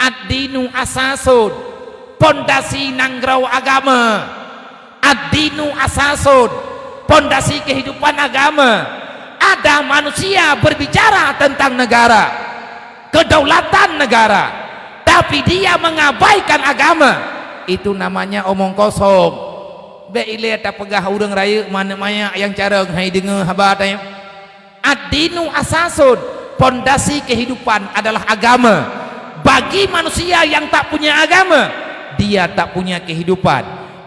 ad-dinu asasun, pondasi nanggrau agama. Ad-dinu asasun, pondasi kehidupan agama. Ada manusia berbicara tentang negara, kedaulatan negara, tapi dia mengabaikan agama. Itu namanya omong kosong. Beile tak pegah urang raya mana maya yang cara hai dengar habar tanya. Ad-dinu asasun, pondasi kehidupan adalah agama. Bagi manusia yang tak punya agama, dia tak punya kehidupan.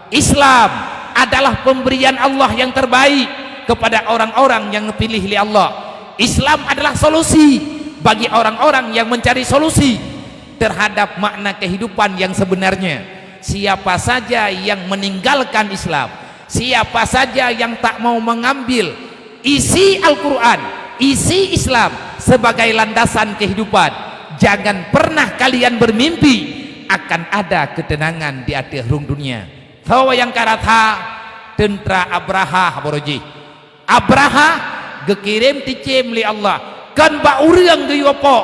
Islam adalah pemberian Allah yang terbaik kepada orang-orang yang dipilih oleh Allah. Islam adalah solusi bagi orang-orang yang mencari solusi terhadap makna kehidupan yang sebenarnya. Siapa saja yang meninggalkan Islam, siapa saja yang tak mau mengambil isi Al-Quran, isi Islam sebagai landasan kehidupan, jangan pernah kalian bermimpi akan ada ketenangan di akhir dunia. Tahu yang karatha tentera Abraha boroji. Abraha gekirim ticim li Allah. Kan ba urang ge yopo.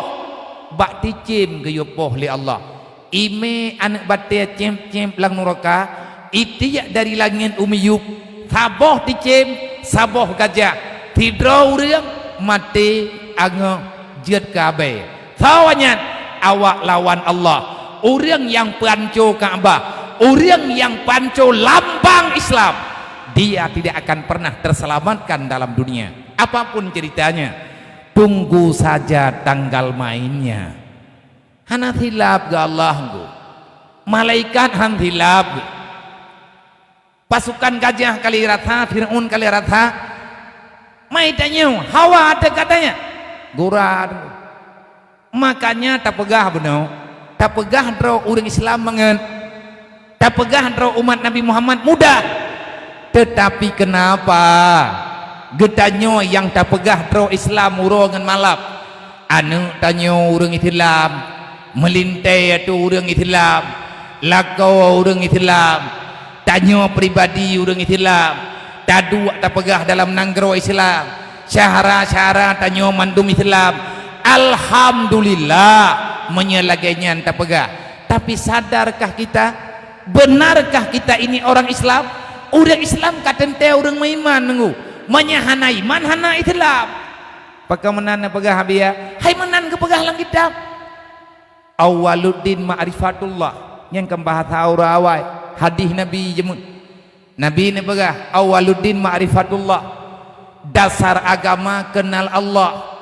Ba ticim ge yopo li Allah. Ime anak bate cem-cem lang neraka, itiya dari langit umiyub. Saboh ticim, saboh gajah. Tidro urang mati ango jeut kabe. Tawanya awak lawan Allah. Orang yang panco Ka'bah, orang yang panco lambang Islam, dia tidak akan pernah terselamatkan dalam dunia. Apapun ceritanya, tunggu saja tanggal mainnya. Hana hilap ke Allah go. Malaikat han hilap. Pasukan gajah kali rata, Fir'aun kali rata. Mai tanya, hawa ada katanya. Gurad. Makanya tak pegah benar, tak pegah draw orang Islam mengen, tak pegah draw umat Nabi Muhammad mudah. Tetapi kenapa getanyo yang tak pegah draw Islam urongan malap, anu tanyo orang Islam melintai itu orang Islam, lakau orang Islam, tanyo pribadi orang Islam, tadu tak pegah dalam nanggro Islam, syahara-syahara tanyo mandum Islam. Alhamdulillah menyelagainya tak pegah. Tapi sadarkah kita, benarkah kita ini orang Islam? Orang Islam katente orang maiman nunggu menyahana iman hana Islam. Pakamenan pegah habia, hai menan ke pegah lang kitab. Awaluddin ma'rifatullah yang kembah tahu rawai hadis Nabi jemut. Nabi ni pegah awaluddin ma'rifatullah. Dasar agama kenal Allah.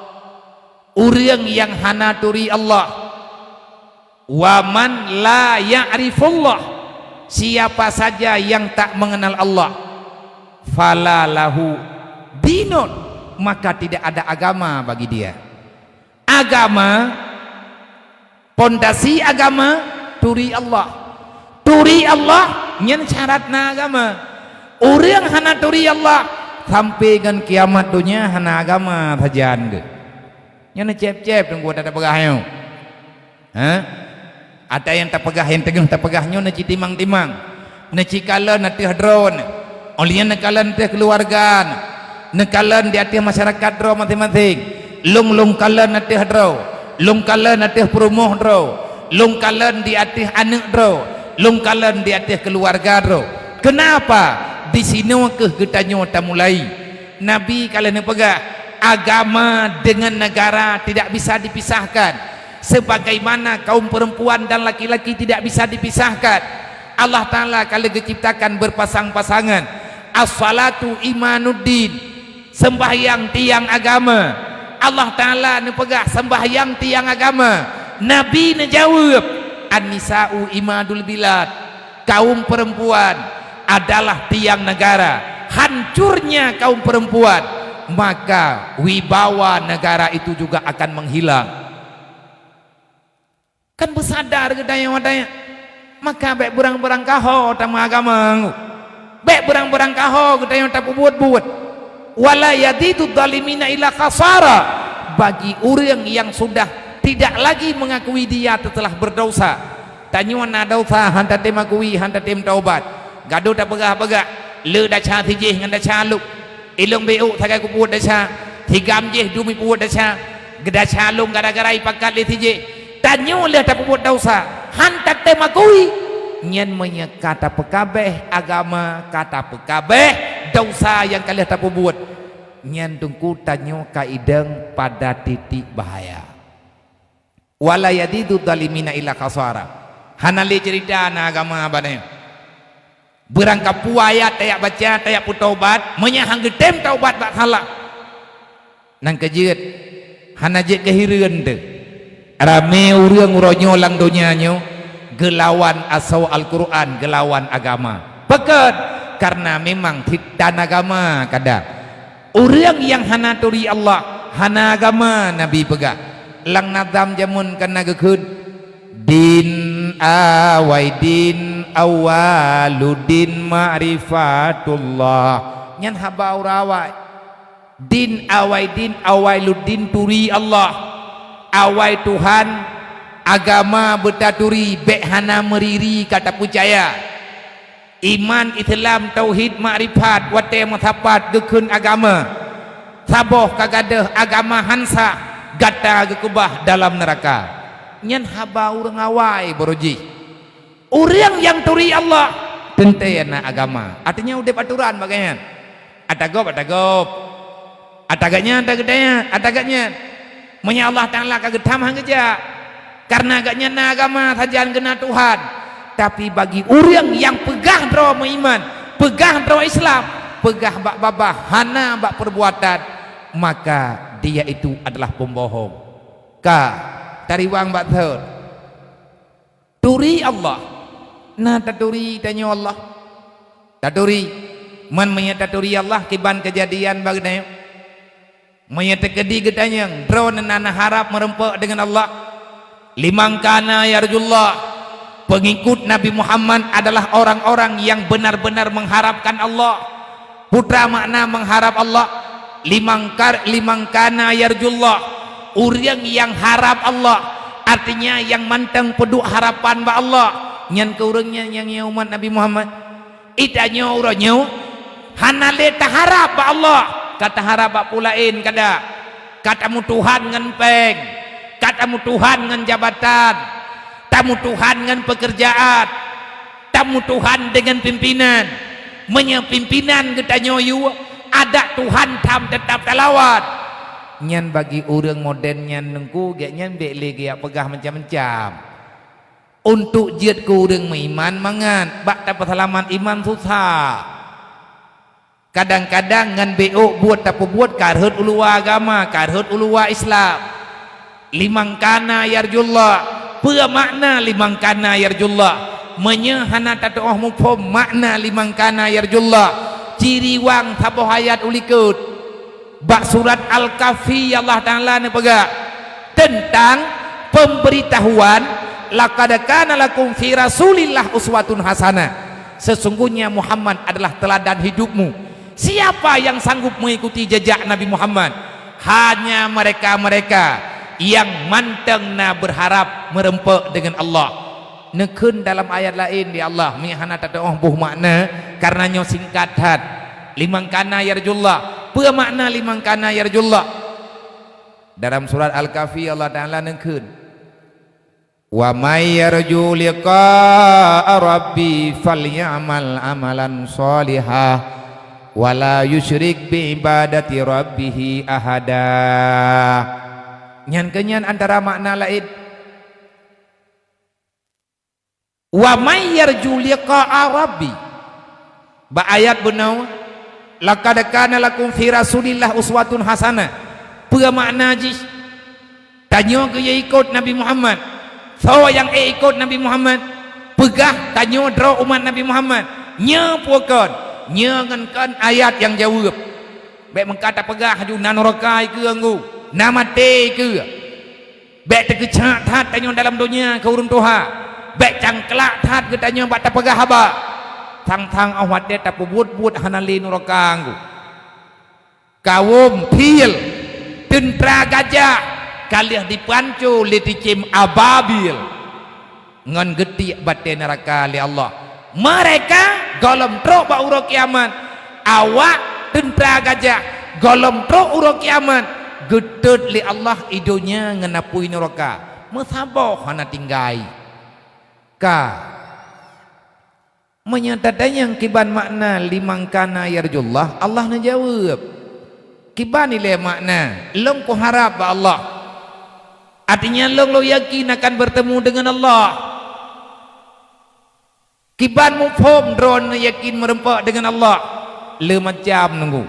Orang yang hana turi Allah. Wa man la ya'rifullah, siapa saja yang tak mengenal Allah, fala lahu dinun, maka tidak ada agama bagi dia. Agama, pondasi agama turi Allah. Turi Allah nyen syaratna agama. Orang hana turi Allah sampai dengan kiamat dunia hana agama sajan ge. Yang cep-cep tunggu ada pegahnya. Ada yang tak pegah, yang tegang tak pegahnya naci timang-timang, naci kala nanti hadron, olian nakalan teh keluarga, nakalan di atas masyarakat dro masing-masing, lung kala nanti hadro, lung kala nanti perumuh dro, lung kala di atas anak dro, lung kala di atas keluarga dro. Kenapa? Di sini ke getanyo tak mulai. Nabi kalian pegah. Agama dengan negara tidak bisa dipisahkan, sebagaimana kaum perempuan dan laki-laki tidak bisa dipisahkan. Allah Ta'ala kalau diciptakan berpasang-pasangan. As-salatu imanuddin, sembahyang tiang agama. Allah Ta'ala nepegah sembahyang tiang agama. Nabi nejawab an-nisa'u imadul bilad, kaum perempuan adalah tiang negara. Hancurnya kaum perempuan, maka wibawa negara itu juga akan menghilang. Kan bersadar gedaya-wadaya. Maka baik berang-berang kaho tama agama, baik berang-berang kaho gedaya tak buat-buat. Wala yadidu dhalimina ila khasara, bagi orang yang sudah tidak lagi mengakui dia telah berdosa. Tanyuan na dosa hanta tem akui, hanta tem taubat. Gaduh tak pegah-pegah, le dah cha tijih ngan dah cha lu. Ilung beu thagai ku puat dacha, higam je dumi puat dacha, geda cha lung gara-gara ipakat le tije. tanyo le tak buat dosa hantar temakui nyen menya kata pekabeh agama kata pekabeh dosa yang kalian tak buat nyen tungku tanyo kaideng pada titik bahaya wala yadidu zalimina illa khasara hanali cerita na agama abane berangkap puaya tayak baca tayak putobat menyahang gedem taubat bak halak nang kejeut hanajit kehireun teu rame urang uronyo lang dunianyo gelawan asau Al-Quran gelawan agama peket karena memang dan agama kadang urang yang hana turi Allah hana agama Nabi pegah lang nazam jamun kana gekeun din awaidin awaludin ma'rifatullah nyan haba urawai din awaidin awailuddin turi Allah awai Tuhan agama bertaturi bekhana meriri kata percaya iman Islam tauhid makrifat wate matapat gekun agama saboh kagadah agama hansa gata gekubah dalam neraka nyen haba urang awai boroji urang yang turi Allah tentena agama artinya udah aturan bagaimana atagop ataganya ataganya Menya Allah Ta'ala kaget tamah geja karena agaknya na agama saja kena Tuhan tapi bagi orang yang pegah draw iman pegah draw Islam pegah bak babah hana bak perbuatan maka dia itu adalah pembohong ka tariwang bak theur turi Allah na taturi tanya Allah taturi man menyaturi Allah kiban kejadian bagna menyatakan getanyang drone nana harap merempak dengan Allah limang kana yarjullah pengikut Nabi Muhammad adalah orang-orang yang benar-benar mengharapkan Allah putra makna mengharap Allah limang kana yarjullah orang yang harap Allah artinya yang manteng peduk harapan ba Allah nyan ke urangnya yang umat Nabi Muhammad itanya urangnya hanale taharap ba Allah kata harap pulain kada katamu Tuhan ngan peng katamu Tuhan ngan jabatan tamu Tuhan ngan pekerjaan tamu Tuhan dengan pimpinan menyepimpinan kita nyoyu ada Tuhan tam tetap talawat nyan bagi orang modern nyan nengku gak nyan bek gak pegah macam-macam untuk jiat ke orang iman mangan bak dapat halaman iman susah kadang-kadang ngan BO buat tapi buat karhut ulua agama karhut ulua Islam limang kana yarjullah apa makna limang kana yarjullah menyehana tatoh mufhum makna limang kana yarjullah ciri wang saboh ayat ulikut bak surat Al-Kahfi Allah Ta'ala ni pegak tentang pemberitahuan laqad kana lakum fi rasulillah uswatun hasanah sesungguhnya Muhammad adalah teladan hidupmu. Siapa yang sanggup mengikuti jejak Nabi Muhammad? Hanya mereka-mereka yang mantengna berharap merempak dengan Allah. Nekun dalam ayat lain di Allah mihana tatoh buh makna karenanya singkatan limang kana yarjullah apa makna limang kana yarjullah dalam surat Al-Kahfi Allah Ta'ala nekun wa may yarju liqa'a rabbi falyamal amalan shalihah wala yusyrik bi ibadati rabbih ahada nyan kenyan antara makna lain wa may yarju liqa'a rabbi ba ayat benau laqad kana lakum fi rasulillah uswatun hasanah apa makna jis tanya ke yang ikut Nabi Muhammad so yang ikut Nabi Muhammad pegah tanya draw umat Nabi Muhammad nya puakan nyengenkan ayat yang jawab baik mengkata pegah haju nanorokai ke anggu nama te ke baik terkecak tat tanya dalam dunia ke urun Tuhan baik cangkelak tat ke tanya bak tak pegah haba tang-tang awat dia tak buat hanali norokai anggu kawum pil tentera gajah kalian dipancu liticim ababil ngan getik batin neraka li Allah mereka golom truk ba urang kiamat awak tentera gajah golom truk urang kiamat gedut li Allah idonya ngenapui neraka Mesabah hana tinggai ka menyatakan yang kiban makna limangkana yarjullah. Allah na jawab kiban nilai makna long ku harap ba Allah, artinya long lo yakin akan bertemu dengan Allah. Kiban mufhum drone yakin merempak dengan Allah le macam nunggu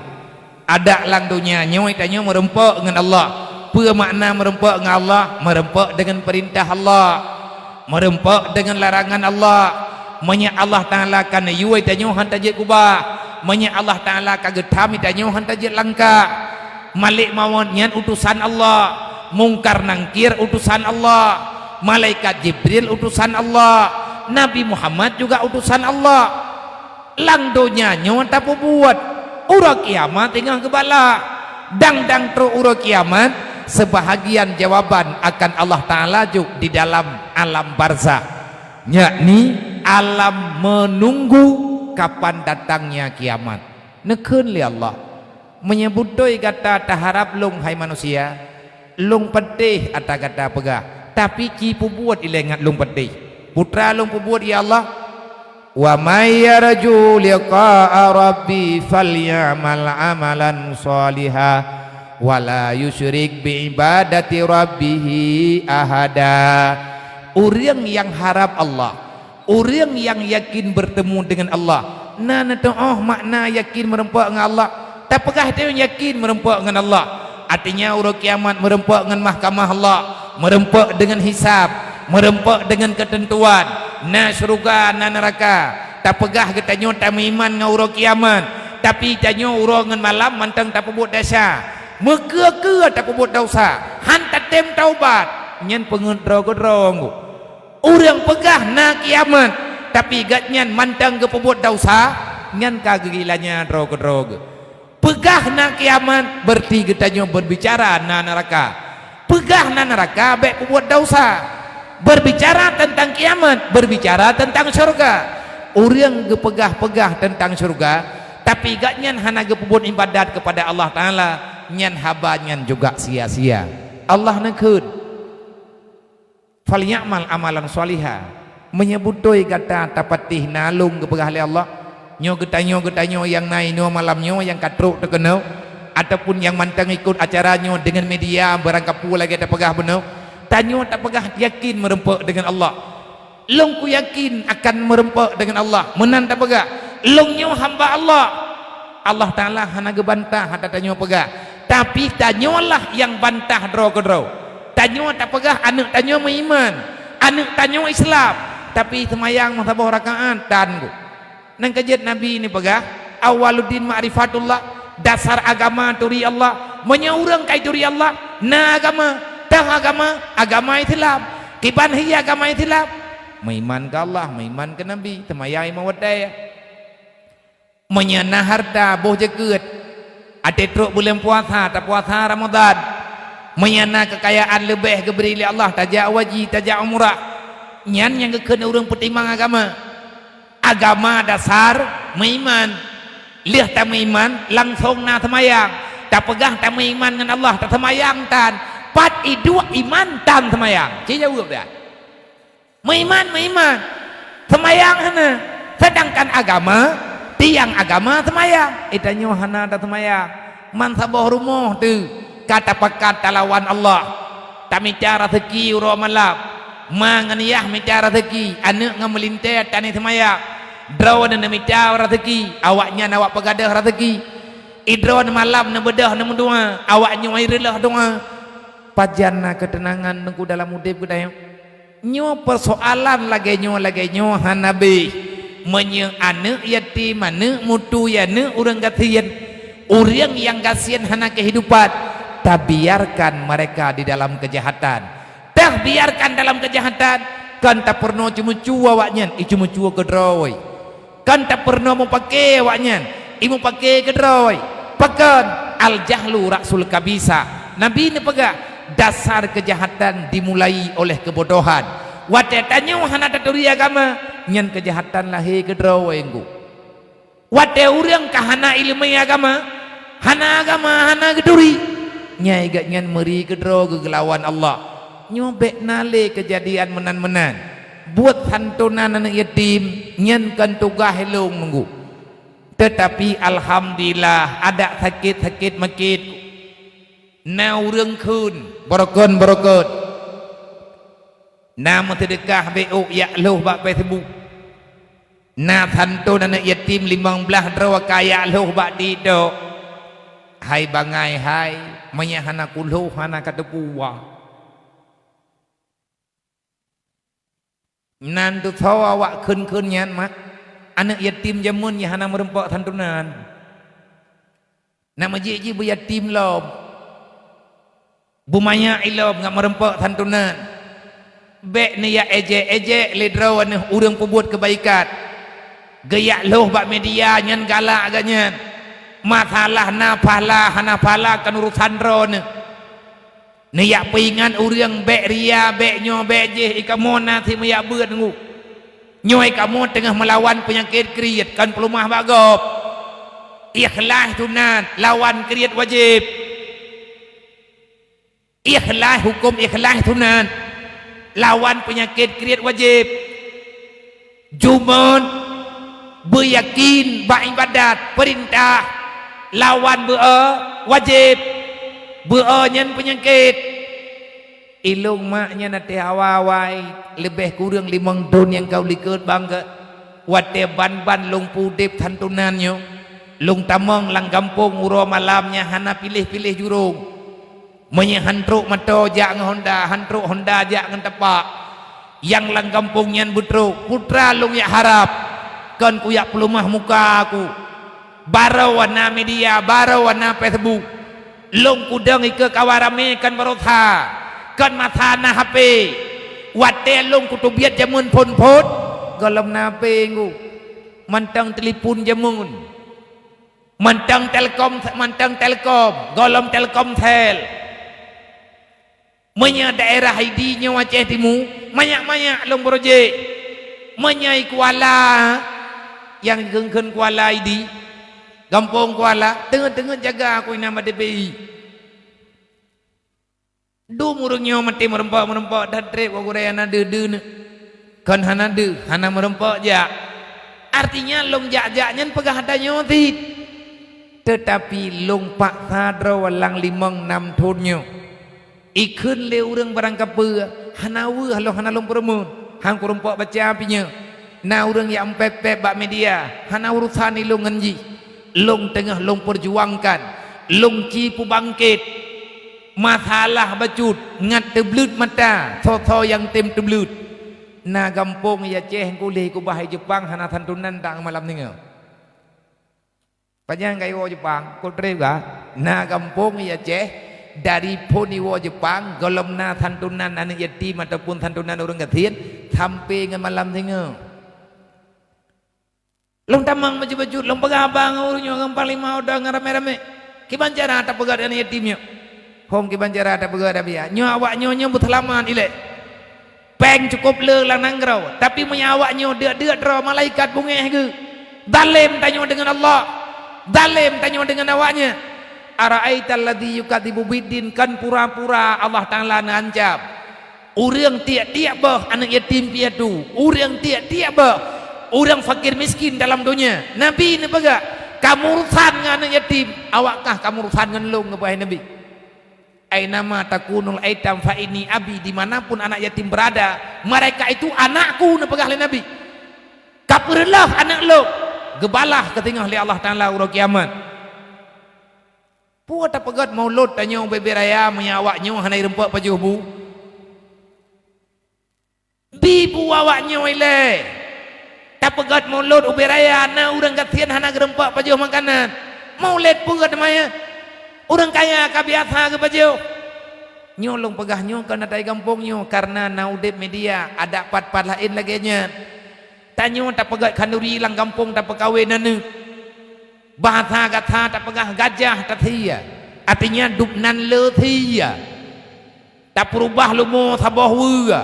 ada lang dunia nyoy tanya merempak dengan Allah. Apa makna merempak dengan Allah? Merempak dengan perintah Allah, merempak dengan larangan Allah. Menya Allah Ta'ala kan yuai tanya hantar je kubah, menya Allah Ta'ala kaget kami tanya hantar je langka. Malik mawon nyan utusan Allah, mungkar nangkir utusan Allah, malaikat Jibril utusan Allah, Nabi Muhammad juga utusan Allah. Lang dunia nyawa tak buat ura kiamat tinggal kebala dang tro ura kiamat sebahagian jawaban akan Allah Ta'ala juga di dalam alam barzah, yakni alam menunggu kapan datangnya kiamat. Nekun li Allah menyebut doi kata taharap long hai manusia long pedih ata kata pegah tapi ci pubuat ilengat long pedih putra long pubuat ya Allah. Wa may yarju liqa'a rabbi falyamal amalan shaliha wa la yusyrik bi ibadati rabbih ahada. Orang yang harap Allah, orang yang yakin bertemu dengan Allah, nana oh makna yakin merempak dengan Allah, tak pegah dia yakin merempak dengan Allah. Artinya urut kiamat merempak dengan mahkamah Allah, merempak dengan hisab, merempak dengan ketentuan na syurga na neraka. Tak pegah kita nyo tak iman dengan urut kiamat, tapi tanyo urut dengan malam mantang tak buat dosa, meke tak buat dosa, hantar tem taubat nyen pengendro-gendro. Orang pegah na kiamat tapi gatnyan mantang ke buat dosa nyen kagilanya drog-drog. Pegah na kiamat berarti kita nyo berbicara na neraka, pegah na neraka baik buat dosa, berbicara tentang kiamat, berbicara tentang surga. Orang gepegah-pegah tentang surga tapi gak nyan hana gepubuat ibadat kepada Allah Ta'ala, nyan haba nyan juga sia-sia. Allah nekun falyamal amalan sholiha menyebut doi kata tapatih nalung gepegah li Allah nyo getanyo yang naik no malamnyo yang katruk terkenal ataupun yang mantang ikut acaranya dengan media berangkap pula lagi tak pegah benar tanyo tak pegah yakin merempak dengan Allah. Long ku yakin akan merempak dengan Allah menan tak pegah longnya hamba Allah. Allah Ta'ala hana gebantah hata tanyo pegah tapi tanyolah yang bantah dro tanyo tak pegah anak tanyo beriman, anak tanyo Islam tapi semayang masabah rakaat dan nang kajian Nabi ini pegah awaluddin ma'rifatullah, dasar agama turi Allah, menyaurang kai turi Allah na agama tang agama Islam kiban hiya agama Islam meiman ke Allah, meiman ke Nabi, temayai mawadai, menyana harta boh jeget, ate truk bulan puasa, tak puasa Ramadan, menyana kekayaan lebih keberi oleh Allah, tajak waji, tajak umrah, nyan yang kekena orang pertimang agama dasar meiman, lihat tak meiman, langsung na temayang, tak pegah tak meiman dengan Allah, tak temayang tan, pat idua iman tan temayang, cie jawab dah. Meiman semayang hana, sedangkan agama tiang agama semayang itanyo hana ada semayang man sabah rumah tu kata pakat talawan Allah tak bicara rezeki uro malam manganiyah bicara rezeki anak ngamelintai tani semayang draw dan bicara rezeki awaknya awak pegadah rezeki idron malam na bedah na mendua awaknya airilah doa pajana ketenangan nengku dalam udip kedayang nyo persoalan lagi nyo hanabi menyeng anak yatim anak mutu yana orang kasihan orang yang kasihan hana kehidupan tak biarkan mereka di dalam kejahatan, tak biarkan dalam kejahatan kan tak pernah cuma-cua awaknya cuma-cua kedroi kan tak pernah mau pakai awaknya imu pakai kedroi pakan al jahlu rasul kabisa. Nabi ini pegah dasar kejahatan dimulai oleh kebodohan. Watetannya hana taturi agama nyan kejahatan lahir kedro enggu. Wate urang kahana ilmu agama hana keduri nyai gak nyan meri kedro kegelawan Allah nyobek nale kejadian menan-menan buat santunan anak yatim nyenkan tugas helong nunggu. Tetapi alhamdulillah ada sakit-sakit makit na urang kun borokon na sedekah beuk ya loh bak Facebook na santunan anak yatim 15 drawa kaya loh bak dido. Hai bangai hai menyahana kulo hana katepuwa nan tu thawa awak kun nyan mak anak yatim jamun ya hana merempok santunan nama ji bu yatim lom bumanya ilom ngak merempok santunan bek ni ya ejek le draw ni urang pembuat kebaikan gaya loh bak media nyan galak agaknya masalah na pahala kan urusan ron ni yak pingan urang bek ria bek nyo bek je ikamona si mayak beut ngu nyoy kamu tengah melawan penyakit kriat kan pelumah bagop ikhlas sunat lawan kriat wajib ikhlas hukum ikhlas sunat lawan penyakit kriat wajib jumun beryakin beribadat perintah lawan wajib nyen penyakit ilung maknya nate awawai lebih kurang 5 tahun yang kau likut bangga wate ban lung pudip santunannya lung tamong lang kampung uro malamnya hana pilih-pilih jurung menyehantruk mato jak Honda hantruk Honda jak ngentepak yang lang kampung nyan butruk putra lung ya harap kan ku yak pelumah muka aku barau warna media barau warna Facebook long kudang ike kawarame kan barotha kan matana HP wate long kutubiat jamun pon-pon golom nape ngu mantang telepon jamun mantang telkom golom telkom tel menya daerah ID nya Aceh Timur banyak long broje menyai Kuala yang gengken Kuala ID Gampong Kuala tengah-tengah jaga aku nama DPI du murungnya mati merempak dan trip aku raya nade ne kan hana merempak jak artinya long jak-jaknya pegah hadanya tit tetapi long paksa drawalang 5-6 tahunnya ikun le urang barang kapur hana long permun hang kurempak baca apinya na urang yang pep bak media hana urusan ni long ngenji long tengah long perjuangkan long cipu bangkit masalah bacut ngat teblut mata tho yang tem teblut na gampong ya Aceh kulih ku bahai Jepang hana santunan tak malam ninga panjang kai wo Jepang ko trep ga na gampong ya Aceh dari poni wo Jepang golom na santunan anak yatim ataupun santunan orang gatien sampai ngan malam ninga long tamang baju-baju long pegabang urunyo ngampang 5 udah ngarame-rame kibanjara tak pegat anak yatimnya hong kibanjara tak pegat abia nyo awak nyo butelaman ile peng cukup le lang nanggrau tapi punya awak nyo dia draw malaikat bungeh ke dalim tanyo dengan Allah dalim tanyo dengan awaknya ara'aital ladzi yukadzibu biddin kan pura-pura Allah Taala ngancam urang tiap-tiap bah anak yatim piatu urang tiap-tiap bah orang fakir miskin dalam dunia Nabi ni baga kamu urusan dengan anak yatim awakkah kamu urusan dengan lu ngebahai Nabi ainama takunul aitam fa ini abi dimanapun anak yatim berada mereka itu anakku ni baga Nabi kapurlah anak lu gebalah ketingah li Allah Ta'ala urang kiamat puat tak pegat maulud tanya beberaya menyawaknya hanai rempak pajuhbu bibu awaknya ile tak pegat maulud uberaya na urang gatian hana gerempak pajuh makanan maulid pegat maya urang kaya kabiasa ke pajuh nyolong pegah nyo kana tai kampung nyo karena naudip media ada pat-pat lain lagi nya tanyo tak pegat kanuri lang kampung tak pekawin nanu bahasa kata tak pegah gajah tak thia artinya dupnan le thia tak perubah lumo sabah wua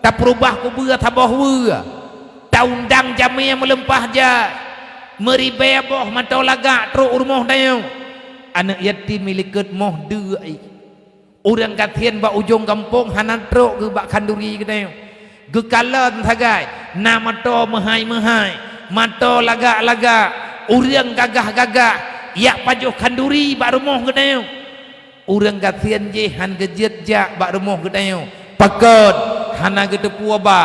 tak perubah kubur sabah wua taundang jamia melempah ja meribe boh matau lagak tro rumah dayo anak yatim milikut moh deui Urang katien ba ujung kampung hanan truk ke bak kanduri ke tayong ge kalan thagai na mato mahai mato lagak urang gagah yak pajuh kanduri bak rumah ke tayong urang katien je han gejet jak bak rumah ke tayong pakot hana ge tepu ba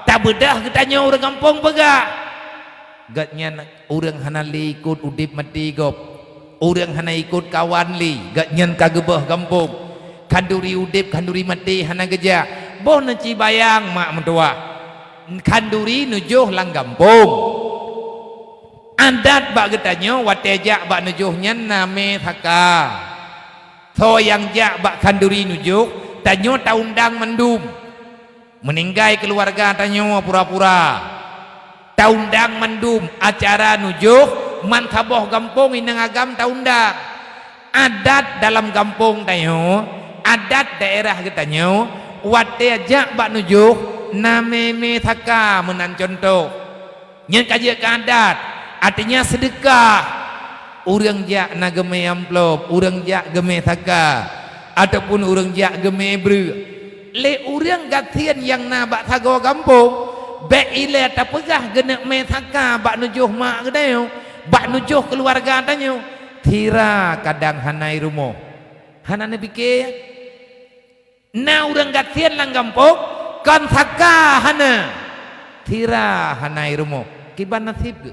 tak bedah ke tayong urang kampung pegak gatnya urang hana ikut udip mati gop urang hana ikut kawan li gatnya kagebeh kampung kanduri udip kanduri mati hana geja boh nanti bayang mak mentua kanduri nujuh lang kampung adat bak getanyo watejak bak nujuhnya name thaka tho yang jak bak kanduri nujuh tanyo taundang mendum meninggai keluarga tanyo pura-pura taundang mendum acara nujuh man kaboh kampung inang agam taundang adat dalam kampung tanyo adat daerah katanya wate ajak bak nujuh name me thaka menan contoh nyen kaji ke adat artinya sedekah urang jak na geme amplop urang jak geme thaka ataupun urang jak geme bru le urang gatien yang na bak thago kampung be ile ta pegah genek me thaka bak nujuh mak gadayo bak nujuh keluarga tanyo tira kadang hanai rumo hanane pikir na urang gatien lang kampung kan thaka hana tira hanai rumo kiban nasib ke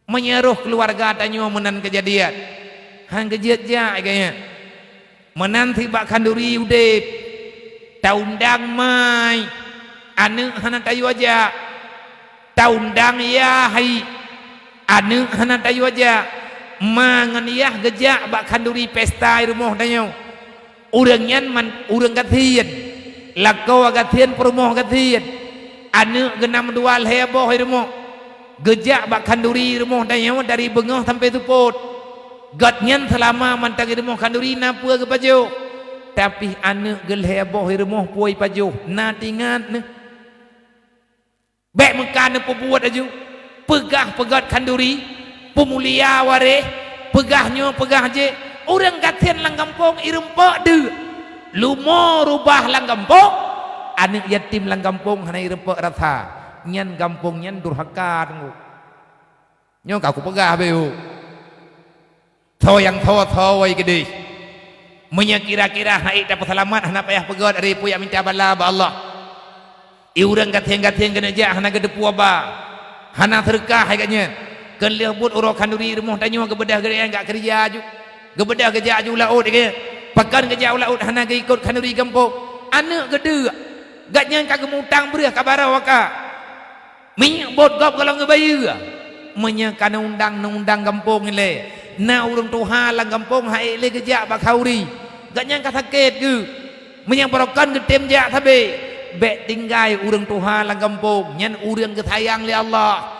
menyeruh keluarga tanyo menan kejadian hang kejet ja kayaknya menan tiba kanduri udip taundang mai anu hana tayu aja taundang ya hai anu hana tayu aja mangan yah gejak bak kanduri pesta rumah tanyo urang nyan man urang gatien lakau gatien perumoh gatien anu genam dual heboh rumah gejak bak kanduri rumah tanyo dari bengah sampai tuput gat nyan selama mantang rumah kanduri na pua ke pajo tapi anu gel heboh rumah puai pajo na tingat ne bek mekan pebuat aju pegah pegat kanduri pemulia ware pegahnya pegah je urang gatien lang kampung irempok de lumo rubah lang kampung anak yatim lang kampung hana irempok rata nyan kampung nyan durhaka tunggu nyo aku pegah beu tho yang tho wai gede menya kira-kira hai dapat selamat hana payah pegot dari puyak minta bala ba Allah urang gatien kena ja hana gede puaba hana terkah agaknya kan lehbut urang kanduri rumah tanyo kebedah gede enggak kerja aju gebedah kerja aju laut ke pakan kerja laut hana ke ikut kanduri kampung anak gede gatnya kagem utang berah kabarau waka minyak bot gop kalau ngebayu menyakana undang kampung ile na urang tuha lang kampung hai le kerja bak hauri gatnya ka sakit ke menyang parokan getem ja tabe bek tinggai urang tuha lang kampung nyan urang getayang li Allah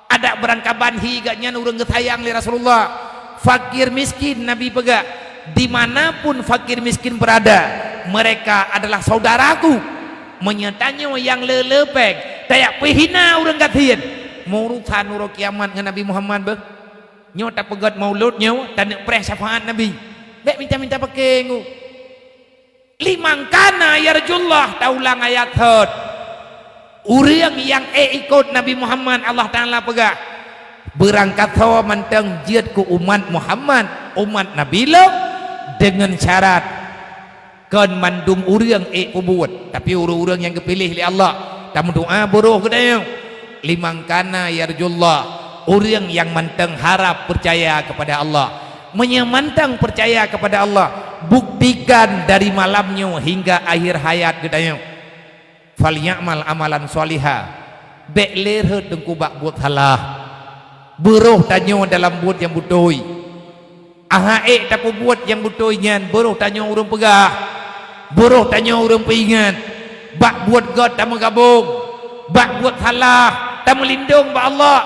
ada berangkaban hi gatnya urang getayang li Rasulullah fakir miskin Nabi pegak dimanapun fakir miskin berada mereka adalah saudaraku menyatanya yang lelepek tayak pihina urang gatien murutan uro kiamat dengan Nabi Muhammad be nyo tak pegat maulud nyo dan preh syafaat Nabi bek minta pakai ngu limang kana yarjullah taulang ayat thot urang yang ikut Nabi Muhammad Allah Ta'ala pegak berangkat hawa mantang jiat ku umat Muhammad umat Nabi lo dengan syarat kan mandum urang kubuat tapi urang yang kepilih oleh Allah tamu doa buruh kedayang limang kana yarjullah urang yang mantang harap percaya kepada Allah menyamantang percaya kepada Allah buktikan dari malamnya hingga akhir hayat kedayang fal ya'mal amalan solihah bek lerhet dengkubak buat salah beruh tanyo dalam buat yang butoi ahae tak buat yang butoi nyan beruh tanyo urang pegah beruh tanyo urang peingat bak buat god tak menggabung bak buat salah tak melindung ba Allah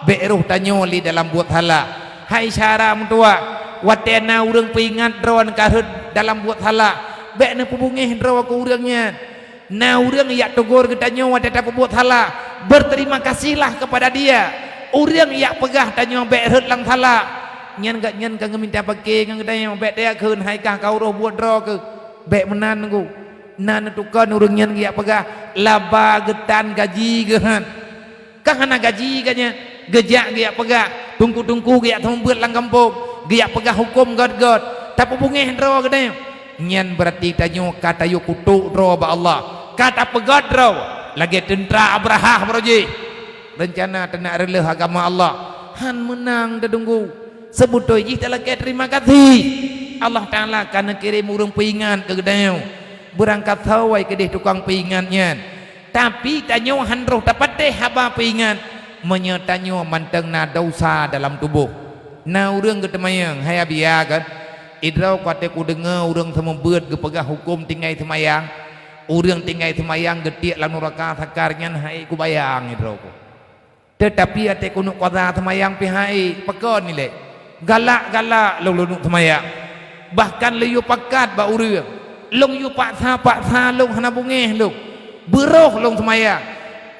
beruh tanyo li dalam buat salah hai syara mentua watena urang peingat drawan karut dalam buat salah bek na pubungih drawa ku urangnya na urang yak togor ke tanyo wateta buat salah berterima kasihlah kepada dia urang yak pegah tanyo berhut lang salah nyen ka minta pakai ngan kedai bet dia keun hai kah kau roh buat ro ke bet menan ku nan tukar urang nyen giak pegah laba getan gaji gehan kah hana gaji kanya gejak giak pegah tungku giak thom beut lang kampung giak pegah hukum god tapi bungeh ro kedai nyen berarti tanyo kata yo kutuk ro ba Allah kata pegat ro lagi tentera Abraha broji rencana tenak releh agama Allah han menang dah tunggu sebutoi ji tak lagi terima kasih Allah Taala karena kirim urang peingan ke gedau berangkat thawai ke deh tukang peingannya tapi tanyo han roh dapat teh haba peingan menyetanyo manteng na dosa dalam tubuh na urang ke temayang hai abia kan idrau kate ku dengar urang sama beut ke pegah hukum tinggai semayang urang tinggai semayang getiak lang neraka sakarnya hai ku bayang idrau ku tetapi ate kunuk qada semayang pihai pekon ni le galak-galak long semayang bahkan liu pakat ba urang long yu paksa long hana bungeh long beroh long semayang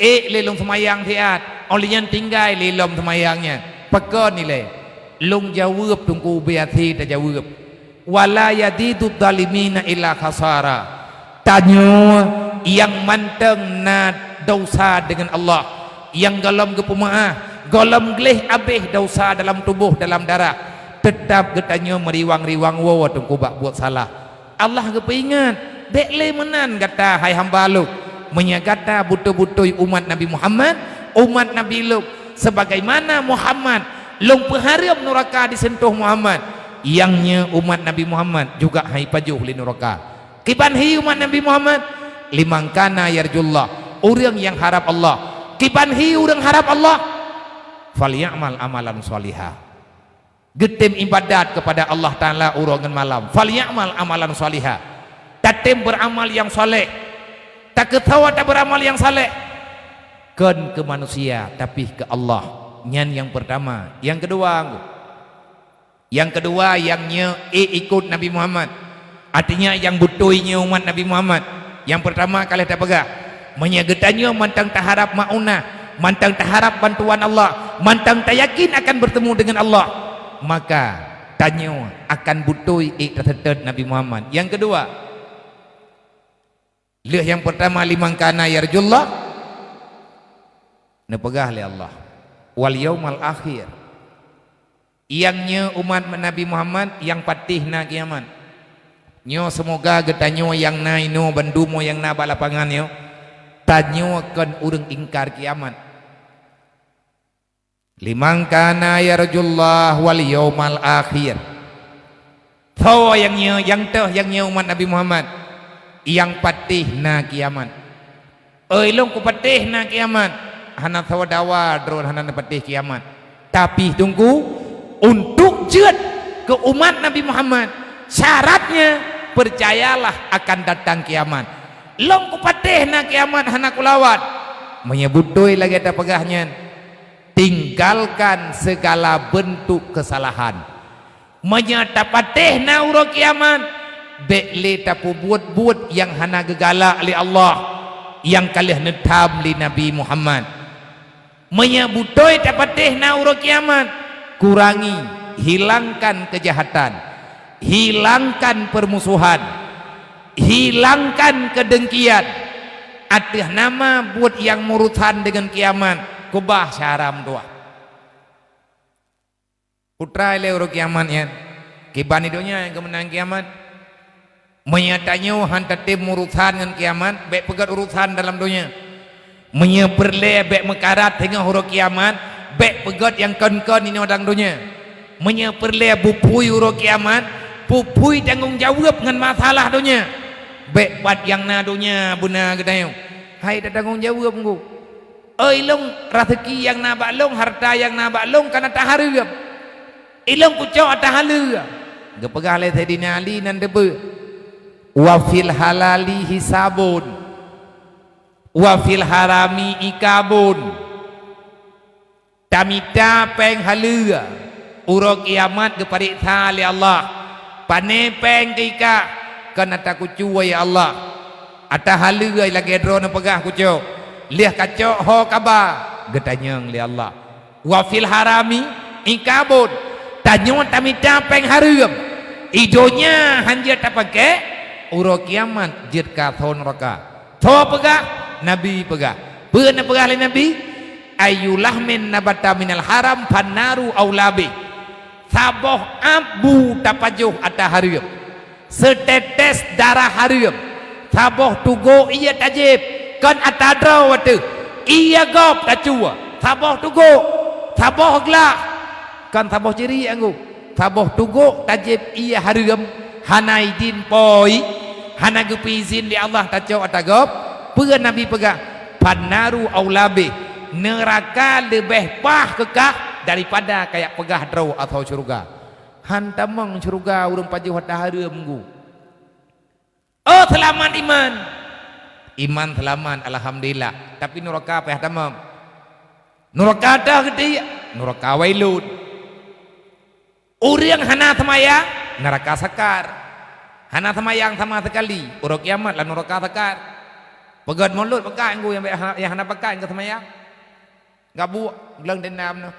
le long semayang tiat olian tinggai le lom semayangnya pekon ni le long jawab tungku beati ta jawab wala yadidu zalimina illa khasara tanyo yang manteng na dosa dengan Allah yang galam kepemaah galam geleh abih dosa dalam tubuh dalam darah tetap getanyo meriwang-riwang wawa tungku bak buat salah Allah kepingat dek le menan kata hai hamba lu menyagata butuh-butuh umat Nabi Muhammad umat Nabi lu sebagaimana Muhammad long pehariam neraka disentuh Muhammad yangnya umat Nabi Muhammad juga hai pajuh li neraka kiban hi umat Nabi Muhammad limangkana yarjullah orang yang harap Allah kiban hi urang harap Allah falyamal amalan salihah getem ibadat kepada Allah Taala urangan malam falyamal amalan salihah tatem beramal yang saleh tak ketawa tak beramal yang saleh kan ke manusia tapi ke Allah nyan yang pertama yang kedua yangnya ikut Nabi Muhammad artinya yang butuhnya umat Nabi Muhammad yang pertama kalian tak pegah menyagetannya mantang tak harap maunah mantang tak harap bantuan Allah mantang tak yakin akan bertemu dengan Allah maka tanyo akan butuh ikut Nabi Muhammad yang kedua yang pertama limangkana yarjullah nepegah li Allah wal yaumal akhir yangnya umat Nabi Muhammad yang patih na kiamat nyo semoga getanyo yang naino bandumo yang na balapangan yo tanyo akan urang ingkar kiamat limang kana yarjullah wal yaumal akhir tho yangnya umat Nabi Muhammad yang patih na kiamat long ku patih na kiamat hana thawa dawa drone hana patih kiamat tapi tunggu untuk jeut ke umat Nabi Muhammad syaratnya percayalah akan datang kiamat long ku patih na kiamat hana kulawat menyebut doi lagi ada pegahnya tinggalkan segala bentuk kesalahan menyata patih na uro kiamat bekle tapu buat yang hana gegala li Allah yang kalih netam li Nabi Muhammad menyebut doi tapatih na uro kiamat kurangi hilangkan kejahatan hilangkan permusuhan hilangkan kedengkian atas nama buat yang murutan dengan kiamat kubah syaram doa putra leuro kiamatnya kiban idonya yang kemenang kiamat menyatanya hantatim murutan dengan kiamat baik pegat urusan dalam dunia menyeberle baik mekarat hingga huruf kiamat baik pegat yang kon-kon ini dalam dunia menyeberle bupui huruf kiamat bupui tanggung jawab dengan masalah dunia baik buat yang nadunya buna gedayung hai tanggung jawab engkau ilung rezeki yang nabak long harta yang nabak long karena tak harap ilung kucau tak halal gepegah le Sayyidina Ali nan debe wa fil halali hisabun wa fil harami ikabun tamita peng halal urok kiamat kepariksa li Allah pane peng keika kana tak kucu ya Allah ata halal lagi drone pegah kucu liah kacok ho kaba getanyang li Allah wa fil harami ikabun tanyo tamita peng harum idonya hanja tak pakai uro kiamat jirka thon neraka tho pegah nabi pegah beuna pegah le nabi ayulah min nabata minal haram pannaru aulabi saboh abu tapajuh ata harum setetes darah harum saboh tugo iya tajib kan atadra watu iya gop tacua saboh tugo saboh gelak kan saboh ciri anggu saboh tugo tajib iya harum hanai din poi hana gepizin di Allah tacau atagop peun nabi pegah pannaru aulabi neraka lebih pah kekah daripada kayak pegah draw atau syurga hantamang syurga urang pajuh hatta harum nggu oh selamat iman selamat alhamdulillah tapi neraka peh tamam neraka dah gede neraka wailun urang hana semayang neraka sakar hana semayang sama sekali urang kiamat lah neraka sakar pegat mulut pekat nggu yang hana pekat ke semayang enggak bu gelang dendam no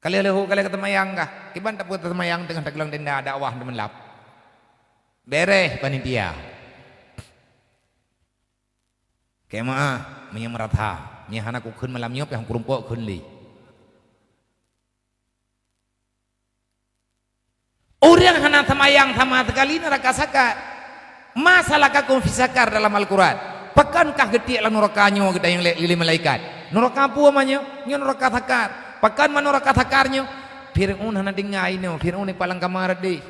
kali lehu kali ketemayang kah kiban tak buat temayang tengah tak gelang denda dakwah teman lap bereh panitia kemah menyemerata nya hana ku keun malam nyop yang kurumpok keun li orang hana temayang sama sekali neraka sakar masalah kakum fisakar dalam Al-Quran pakankah getiak lah nurakanyo kita yang lili malaikat nuraka apa amanya nyo nuraka sakar pakan man nuraka sakarnyo Fir'aun hana dengai no Fir'aun ni palang kamar de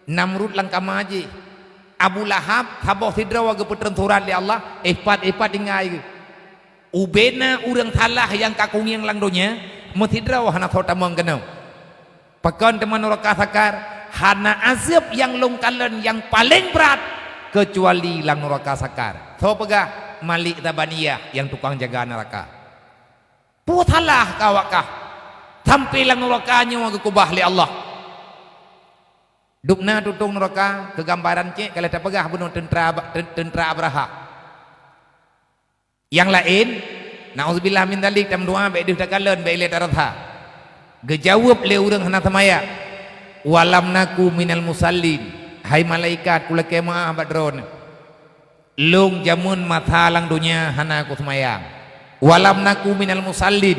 Namrud lang kamaji Abu Lahab haboh sidrawa ge pertenturan li Allah epat dengai ubena urang salah yang kakung yang langdonya mesidrawa hana thota mong kenau pakan teman nuraka sakar hana azab yang longkalan yang paling berat kecuali lang neraka sakar so pegah Malik Tabaniyah yang tukang jaga neraka putalah kawakah sampai lang nerakanya kubah li Allah dupna tutung neraka kegambaran cek kalau tak pegah bunuh tentera Abraha yang lain na'udzubillah min dalik tam doa baik dah kalen baik le taratha gejawab le urang hana tamaya walam naku minal musallin hai malaikat kula kemah badron lung jamun mata lang dunia hana ku semayang walam naku minal musallin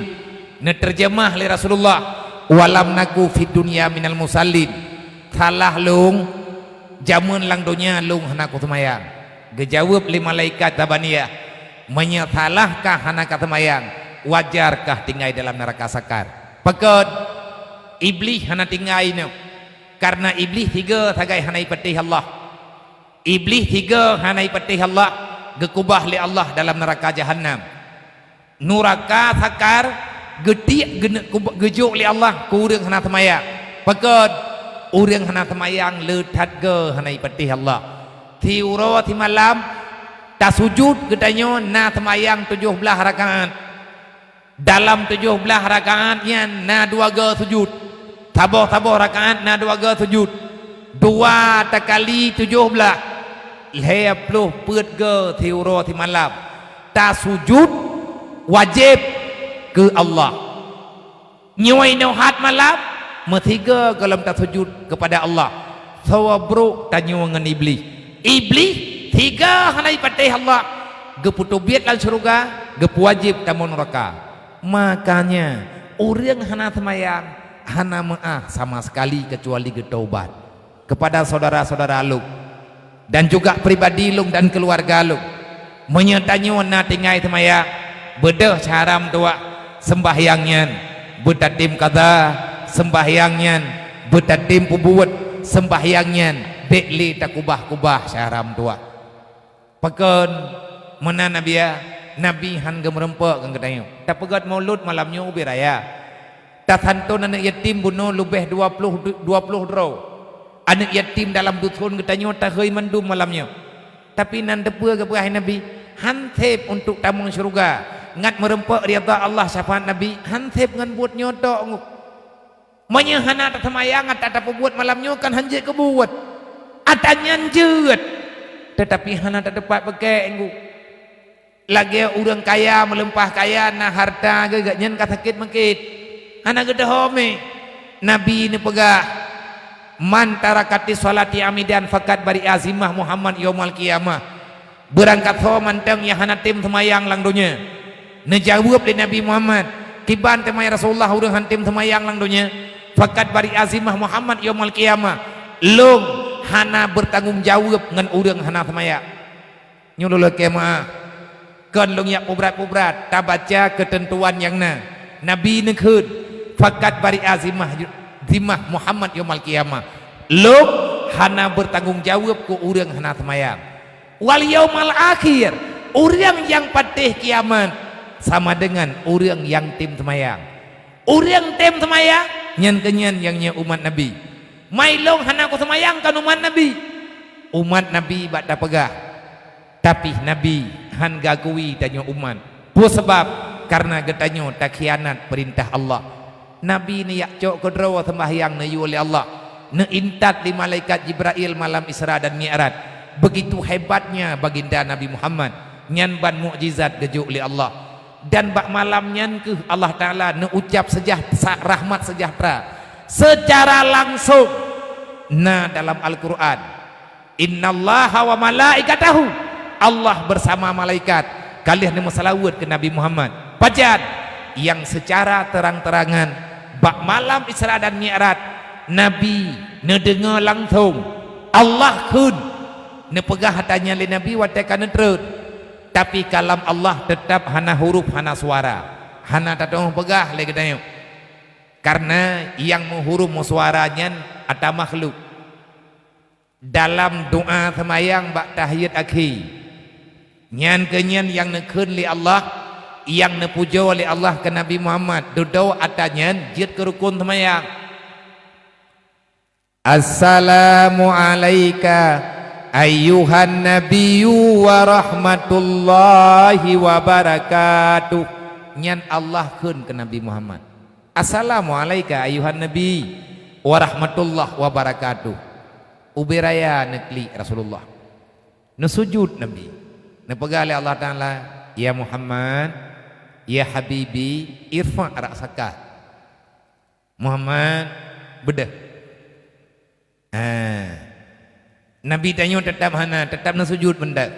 ne terjemah li Rasulullah walam naku fid dunya minal musallin salah lung jamun lang dunia lung hana ku semayang gejawab li malaikat tabaniyah menyatalahkah hana ka semayang wajarkah tinggal dalam neraka sakar pekod iblis hana tinggal no karena iblis tiga tagai hanai patih Allah iblis tiga hanai patih Allah gekubah li Allah dalam neraka jahannam neraka sakar getik gejuk li Allah kurang hana semayang pekod urang hana semayang letat ge hanai patih Allah tiuro ti malam tak sujud getanyo na semayang 17 rakaat dalam 17 rakaatnya na 2 ge sujud taboh rakaat na 2 ge sujud 2 kali 17 20 peut ge tiuro ti malam ta sujud wajib ke Allah nyoi no hat malam metiga kalau ta sujud kepada Allah sawabru tanyo ngan iblis tiga hanai patih Allah ge putu biat lan surga ge wajib tamun neraka makanya urang hana semayang hana maaf sama sekali kecuali getaubat kepada saudara-saudara lu dan juga pribadi lu dan keluarga lu menyertanyo na tingai semaya bedeh caram tua sembahyangnya betatim kata sembahyangnya betatim pubuat sembahyangnya bekli tak kubah-kubah caram tua pekon mana nabi han gemerempek kan kedayo tak pegat maulud malamnya ubi raya tatanton anak yatim bunuh lebih 20 draw anak yatim dalam dusun katanya tak hei mandum malamnya tapi nan depa ke perah nabi hantep untuk tamu syurga ngat merempak rida Allah syafaat nabi hantep ngan buat nyotok nguk menyahana tak semayang tak ada buat malamnya kan hanjek ke buat ada nyanjut tetapi hana tak dapat pakai nguk lagi orang kaya melempah kaya nah harta gagak nyen ka sakit mengkit anak gede home Nabi ni pegah man tarakati salati amidan fakat bari azimah Muhammad yaumal qiyamah berangkat ho manteng yang hanatim semayang lang dunya nejawab di Nabi Muhammad kiban temai Rasulullah urang hantim semayang lang dunya fakat bari azimah Muhammad yaumal qiyamah long hana bertanggung jawab ngan urang hana semayang nyuruh kemah kan long yak pubrat-pubrat tak baca ketentuan yang Nabi nekeun fakat bari azimah zimah Muhammad yaumal qiyamah long hana bertanggung jawab ku urang hana semayang wal yaumal akhir urang yang patih kiamat sama dengan urang yang tim semayang urang tim semayang nyen kenyen yang nya umat Nabi mailong hana ku semayang kan umat Nabi bak pegah tapi Nabi han gagui tanya umat pu sebab karena getanyo tak khianat perintah Allah Nabi ni yak cok kedro sembahyang ne oleh Allah ne intat di malaikat Jibril malam Isra dan Mi'raj begitu hebatnya baginda Nabi Muhammad nyan ban mukjizat gejuk oleh Allah dan bak malam nyan ke Allah Ta'ala ne ucap rahmat sejahtera secara langsung dalam Al-Quran innallaha wa malaikatahu Allah bersama malaikat kalian ni salawat ke Nabi Muhammad pajat yang secara terang-terangan bak malam Isra dan Mi'raj Nabi ne dengar langsung Allah kun ne pegah hatanya le Nabi watakan terut tapi kalam Allah tetap hana huruf hana suara hana tatong pegah le gedayo karena yang menghuruf suaranya ada makhluk dalam doa semayang bak tahiyat akhir nyan kenyan yang nekeun li Allah yang nepuja oleh Allah ke Nabi Muhammad dudau atanya jid ke rukun semayang assalamu alayka ayyuhan nabiyyu wa rahmatullahi wa barakatuh nyan Allah keun ke Nabi Muhammad assalamu alayka ayyuhan nabi wa rahmatullahi wa barakatuh ubiraya nekli Rasulullah nesujud Nabi nepegale Allah Ta'ala ya Muhammad ya Habibi irfa' ra'saka Muhammad bedah Nabi tanya tetap hana tetap nasujud benda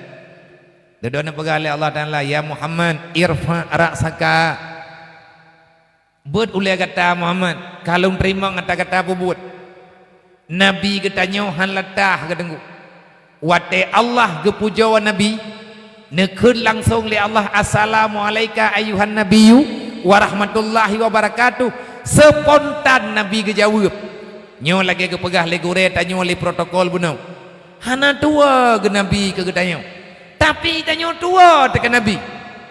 dedon nepegale Allah Ta'ala ya Muhammad irfa' ra'saka buat ulia kata Muhammad kalau terima kata-kata apa buat Nabi ketanya han latah ketenggu wate Allah gepujawa Nabi nekeun langsung li Allah assalamu alayka ayyuhan nabiyyu wa rahmatullahi wa barakatuh spontan Nabi gejawab nyo lagi ke pegah le gore tanyo le protokol bunau hana tua ke Nabi ke getanyo tapi tanyo tua ke Nabi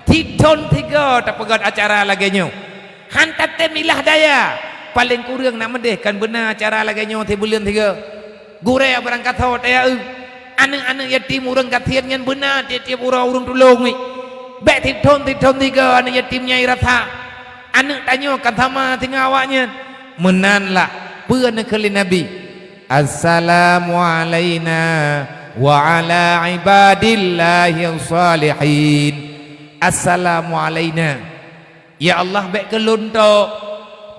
tidon tiga tak pegat acara lagi nyo hantat te milah daya paling kurang nak medeh kan benar acara lagi nyo te bulan tiga gore berangkat ho taya anak-anak yatim urang katian ngan benar tiap-tiap urang tulung ni bek tidon tiga anak yatim nyai rata anak tanya katama tinggal awaknya menanlah peun ke Nabi assalamu alayna wa ala ibadillahi salihin assalamu alayna ya Allah bek ke lunto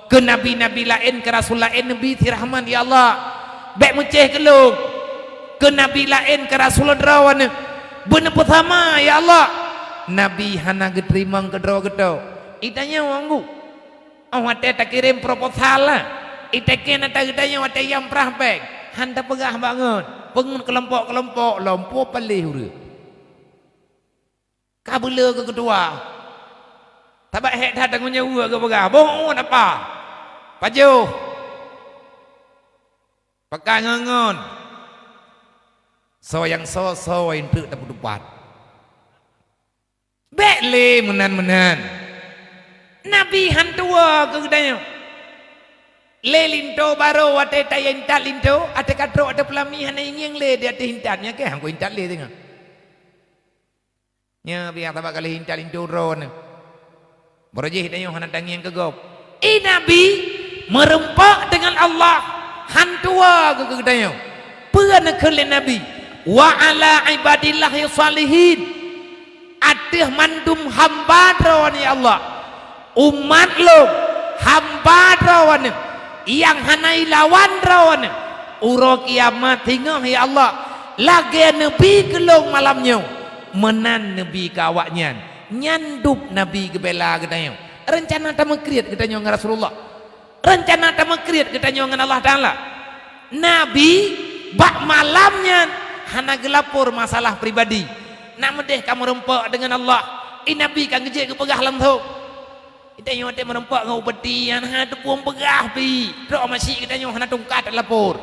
ke nabi-nabi lain ke rasul lain nabi tirahman ya Allah bek meceh ke lu ke nabi lain ke rasul derawan bener pertama ya Allah nabi hana geterima kedro-kedro itanya wanggu awate tak kirim proposal lah itekin ada gedanya wate yang prahpek handa pegah bangun pengun kelompok-kelompok lompo pelih ure kabula ke kedua tabak hek dah tangguhnya ure ke pegah bohong apa paju pakai ngangon so yang so yang tu tak berdebat bekle menan Nabi hantua ke gedanya le linto baro ate tayen tak linto ate katro ate pelami hana ingin le dia ate hintatnya ke hangko hintat le tengah nya biar tabak kali hintat linto ron berjih tanya hana tangi yang kegop Nabi merempak dengan Allah hantua ke gedanya peran ke Nabi wa ala ibadillahi salihin atih mandum hamba dron ya Allah umat lo hamba drawan yang hanai lawan drawan uro kiamat hingga ya Allah lagi nabi gelong malamnya menan nabi kawaknya nyandup nabi gebela katanya rencana ta mekriat katanya dengan Rasulullah rencana ta mekriat katanya dengan Allah Taala nabi bak malamnya hana gelapur masalah pribadi nak medeh kamu rempak dengan Allah nabi kan ngejek ke pegah lam tu kita yang ada merempak ngau peti yang ada puang pegah pi tok masih kita yang hana tungkat lapor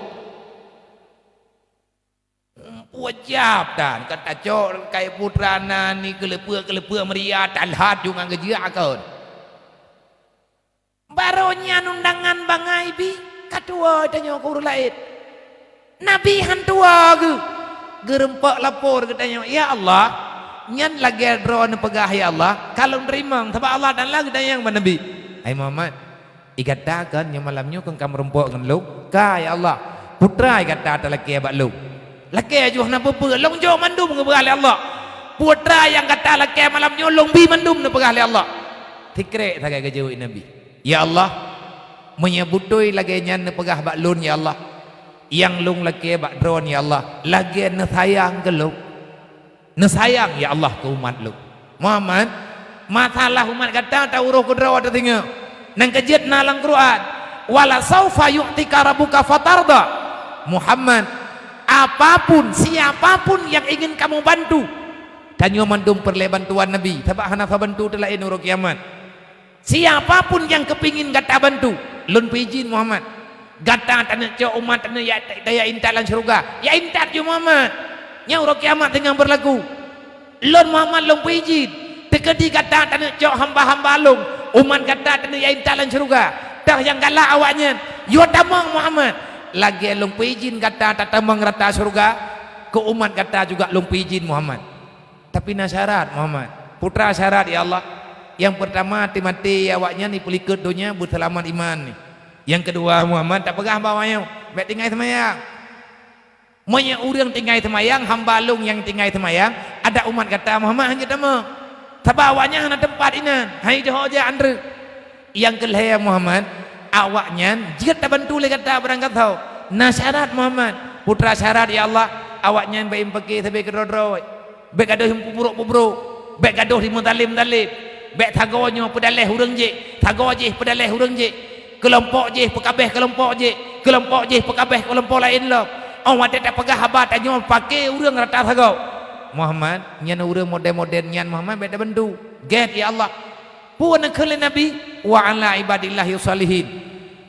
wajab dan kata cok kai putrana ni kelepua meria talhat jungan gejia akon baronya undangan bangai pi katua tanya ko lain nabi hantua ge gerempak lapor katanya ya Allah nyan lagi drone pegah ya Allah kalau nerima sebab Allah dan lagi dan yang nabi ai Muhammad ikatakan yang malamnya kan kamu rempok kan lu ka ya Allah putra ikata laki abak lu laki ajuh na pepe long jo mandum ngepegah Allah putra yang kata laki malamnya long bi mandum ngepegah Allah tikrek sagai kejewi nabi ya Allah menyebutoi lagi nyan ngepegah bak lun ya Allah yang lung laki bak drone ya Allah lagi ne sayang ke lu nesayang ya Allah ke umat lu Muhammad masalah umat kata tak uruh kudrawa tertinggal nang kejit nalang Quran wala saufa yu'tika rabbuka fatarda Muhammad apapun siapapun yang ingin kamu bantu tanyo mandum perle bantuan Nabi sebab hana bantu telah uruh kiamat siapapun yang kepingin kata bantu lun pijin Muhammad kata tanah cok umat tanah ya daya intalan syurga ya intat jo Muhammad uruh kiamat dengan berlaku lon Muhammad long pijin tekedi kata tanah cok hamba-hamba long umat kata tanah ya intalan syurga dah yang galak awaknya yo tamang Muhammad lagi long pijin kata tatamang rata syurga ke umat kata juga long pijin Muhammad tapi nasyarat Muhammad putra syarat ya Allah yang pertama mati awaknya ni pelikut dunia berselamat iman ni yang kedua Muhammad tak pegah bawahnya baik tinggal semayang monya urang tinggal semayang hamba lung yang tinggal semayang ada umat kata Muhammad hanya dama tabawanya hana tempat inan hai joho aja andre yang kelaya Muhammad awaknya jika tak bantu le kata berangkat tau nasyarat Muhammad putra syarat ya Allah awaknya baik pergi sampai ke rodro baik gaduh pubruk baik gaduh di mutalim baik tagonya pedaleh urang je tago je pedaleh urang je kelompok je pekabeh kelompok je pekabeh kelompok lain lo awak tak pegah habat tanya pakai urang rata sagau Muhammad nyan urang model-model nyan Muhammad beda bantu get ya Allah pun kele nabi wa ala ibadillahi salihin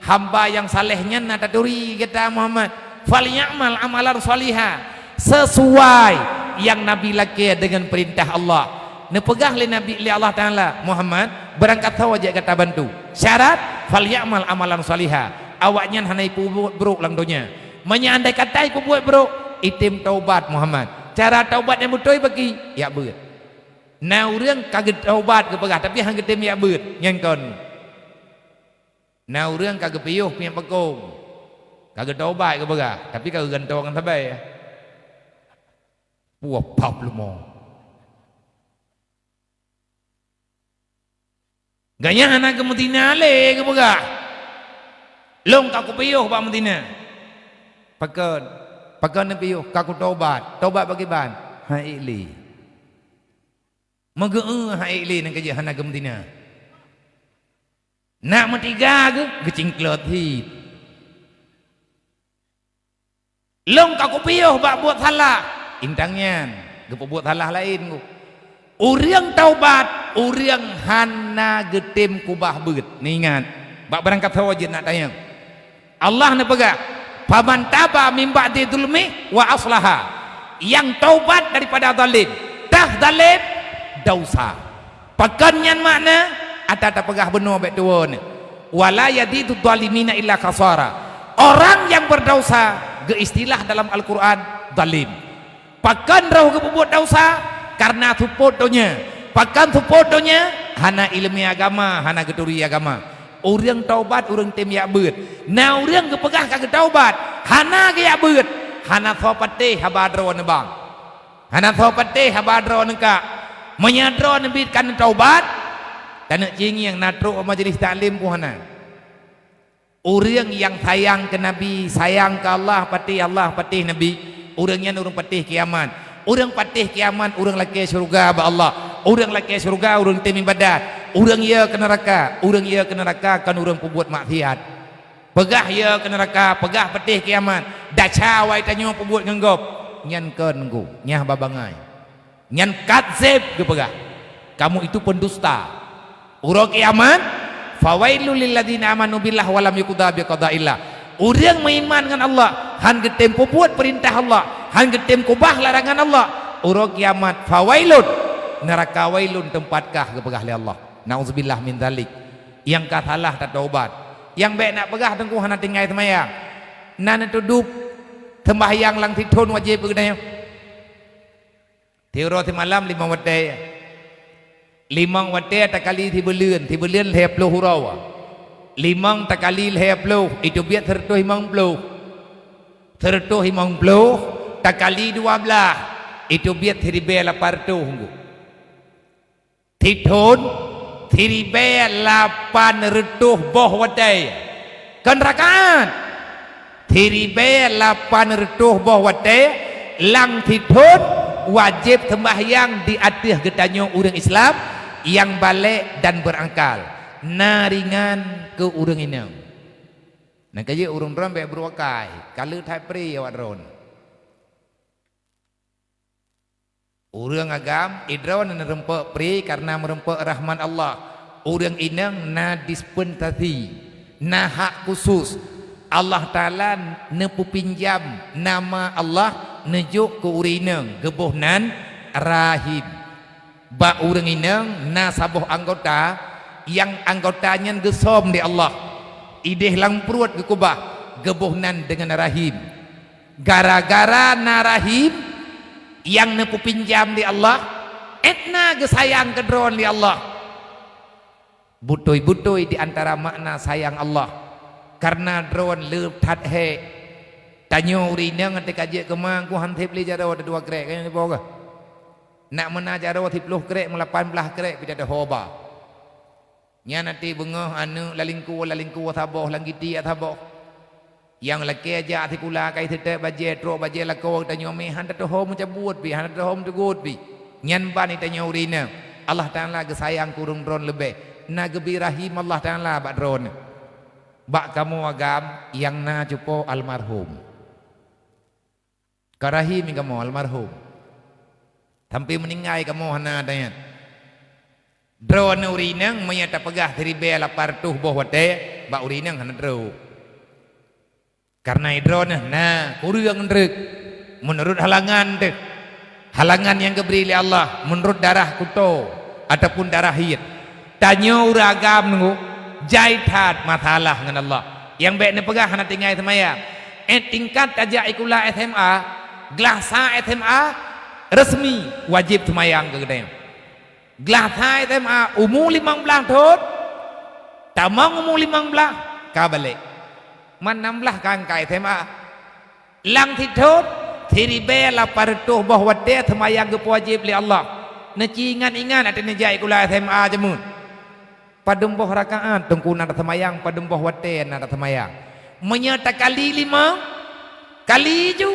hamba yang salehnya nata duri kata Muhammad falyamal amalan salihah sesuai yang nabi laki dengan perintah Allah nepegah le nabi li Allah taala Muhammad berangkat saja kata bantu syarat falyamal amalan salihah awaknya hanai buruk lang dunia menyandai katai ku buat bro itim taubat Muhammad cara taubat yang betul bagi ya beut nah urang kaget taubat ke pegah tapi hang getem ya beut nyen kon nah urang kaget piuh piang pekong kaget taubat ke pegah tapi kaget gantongan sabai puah pap lu mo ganya anak ke Medina le ke pegah long kaku piuh ba Medina pakan nabi yo kaku taubat bagi ban haili mage haili nang kerja hana gemdina nak metiga ke gecing klot hit long kaku piuh bak buat salah intangnya gepo buat salah lain ku urang taubat urang hana getem kubah beut ni ingat bak berangkat sawaje nak tayang Allah na pegah faman taba min ba'di dzulmi wa aslaha yang taubat daripada zalim dah zalim dosa pakannya makna ada pegah benar baik tuan wala yadidu zalimina illa kasara orang yang berdosa ke istilah dalam Al-Quran zalim pakan rau ke buat dosa karena tupodonya pakan tupodonya hana ilmu agama hana geturi agama orang taubat orang tem ya beut nah orang kepegah kagak taubat hana ke ya beut hana thopate habadro ne bang hana thopate habadro ne ka menyadro ne bit kan taubat kana jingi yang natro majelis taklim ku hana Orang yang sayang ke Nabi, sayang ke Allah patih Nabi, orangnya orang patih kiamat. Orang patih kiamat, orang laki syurga ba Allah. Orang laki syurga, orang tim ibadat. Orang ia ke neraka, orang ia ke neraka kan orang pembuat maksiat. Pegah ia ke neraka, pegah patih kiamat. Dah cawai tanya pembuat ngenggop. Nyan ken ku, nyah babangai. Nyan kadzib ke pegah. Kamu itu pendusta. Urang kiamat, fawailul lil ladzina amanu billah wa lam yuqda bi qada'illah. Urang beriman dengan Allah, han getem pembuat perintah Allah, han getem kubah larangan Allah. Urang kiamat, fawailun, neraka wailun tempatkah ke pegah li Allah. Nauzubillah min dzalik. Yang katalah tak taubat. Yang baik nak pegah tengku hana tinggal semayang. Nan tudup sembahyang lang titun wajib begitu. Tiuro ti malam 5 waktu. 5 waktu tak kali ti beulieun hep puluh hurau. 5 tak kali hep puluh itu biar tertuh 50. Tertuh 50 tak kali 12 itu biar tiribe 800 hunggu. Titun tiribe 800 boh wadai. Kan rakaat. Tiribe 800 boh wadai lang titun wajib sembahyang di atas getanyo orang Islam yang balik dan berangkal naringan ke orang ini. Nah kaya orang ron baik berwakai kalau thai pri awak ron orang agam idron merempek pri karena merempek rahman Allah. Orang inang na dispensasi na hak khusus Allah Ta'ala nepu pinjam nama Allah nejuk ke urinang gebuhnan rahim ba urang inang na sabuh anggota yang anggotanya gesom di Allah ideh lang perut ke kubah gebuhnan dengan rahim gara-gara na rahim yang nepu pinjam di Allah etna gesayang kedron di Allah butoi-butoi di antara makna sayang Allah karena drone leup that he tanyo urinang ate kaje kemang ku hantip li jaro ada 2 krek kan boga nak mena jaro 10 krek 18 krek pida ada hoba nya nanti bengah anu lalingku thaboh langgiti thaboh yang laki aja atikula kai tete baje tro baje lako tanyo me han to hom cabut bi han to hom to good bi nyan ban tanyo urinang Allah Taala gesayang kurung drone lebih na gebi rahim Allah Taala bak drone bak kamu agam yang na cupo almarhum karahim kamu almarhum sampai meninggal kamu hana adanya drone urinang menyata pegah teribe 800 boh wate bak urinang hana dro karena drone nah kurang ndrek menurut halangan deh halangan yang diberi oleh Allah menurut darah kuto ataupun darah haid tanya uragam nunggu jaitat masalah dengan Allah yang baik ni pegah hana tinggal semaya tingkat aja ikula SMA glasa SMA resmi wajib semayang ke gedeng glasa SMA umur 15 tahun tamang umur 15 ka balik man 16 kan ka SMA lang titut tiribe 800 boh wate semayang ke wajib li Allah necingan-ingan ada nejai ikula SMA jemun pademboh rakaat tengku nada semayang pademboh wate nada semayang menyata kali 5 kali ju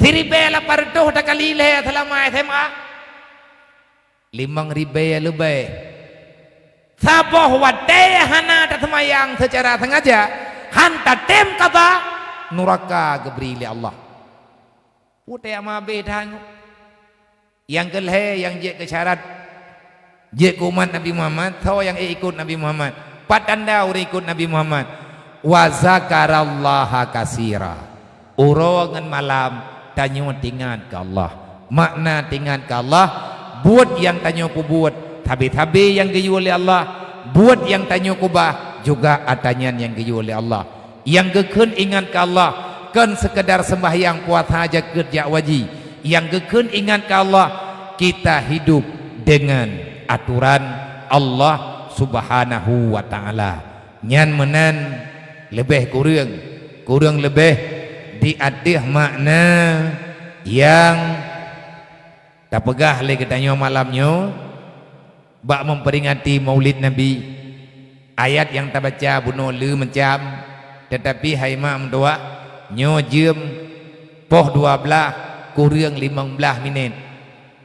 tiribe 800 tak kali le selama SMA 5.000 lebih saboh wate hana tak semayang secara sengaja hanta tem kata nuraka gebri li Allah ute ama bedang yang kelhe yang je ke syarat je umat Nabi Muhammad tau yang ikut Nabi Muhammad patanda uri ikut Nabi Muhammad wa zakarallaha kasira urongan malam tanyo tingan ke Allah makna tingan ke Allah buat yang tanyo ku buat tabi-tabi yang geyu oleh Allah buat yang tanyo ku bah juga atanyan yang geyu oleh Allah yang geken ingat ke Allah kan sekedar sembahyang puasa aja kerja wajib yang geken ingat ke Allah kita hidup dengan aturan Allah Subhanahu wa taala nyan menan lebih kurang lebih diadih makna yang tak pegah le katanya malamnya bak memperingati Maulid Nabi ayat yang tak baca bunuh lu macam tetapi hai mak mentua nyo jem poh 12 kurang 15 minit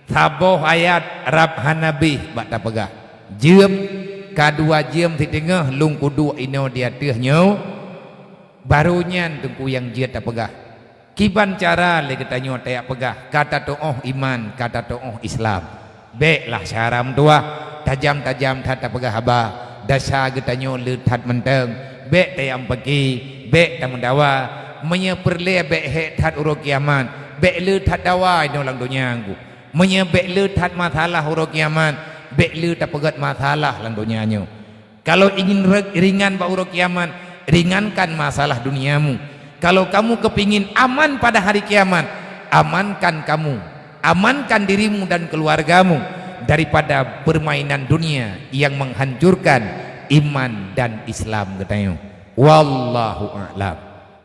saboh ayat rab hanabi bak tak pegah jem kadua jem di tengah lung kudu ino dia teh nyo barunya tengku yang dia tak pegah kiban cara le kita nyo tak pegah kata to'oh iman kata to'oh Islam baiklah cara mentua tajam-tajam tak pegah haba dasa kita nyo le tat menteng baik tayam pergi baik tak mendawa menyeperle baik hek tat uruk kiamat baik le tat dawa ino lang dunia angku menyebek le tat masalah uruk kiamat baik le tak pegat masalah lang dunia nyo kalau ingin ringan ba uruk kiamat ringankan masalah duniamu. Kalau kamu kepingin aman pada hari kiamat, amankan kamu, amankan dirimu dan keluargamu daripada permainan dunia yang menghancurkan iman dan Islam katanya. Wallahu a'lam.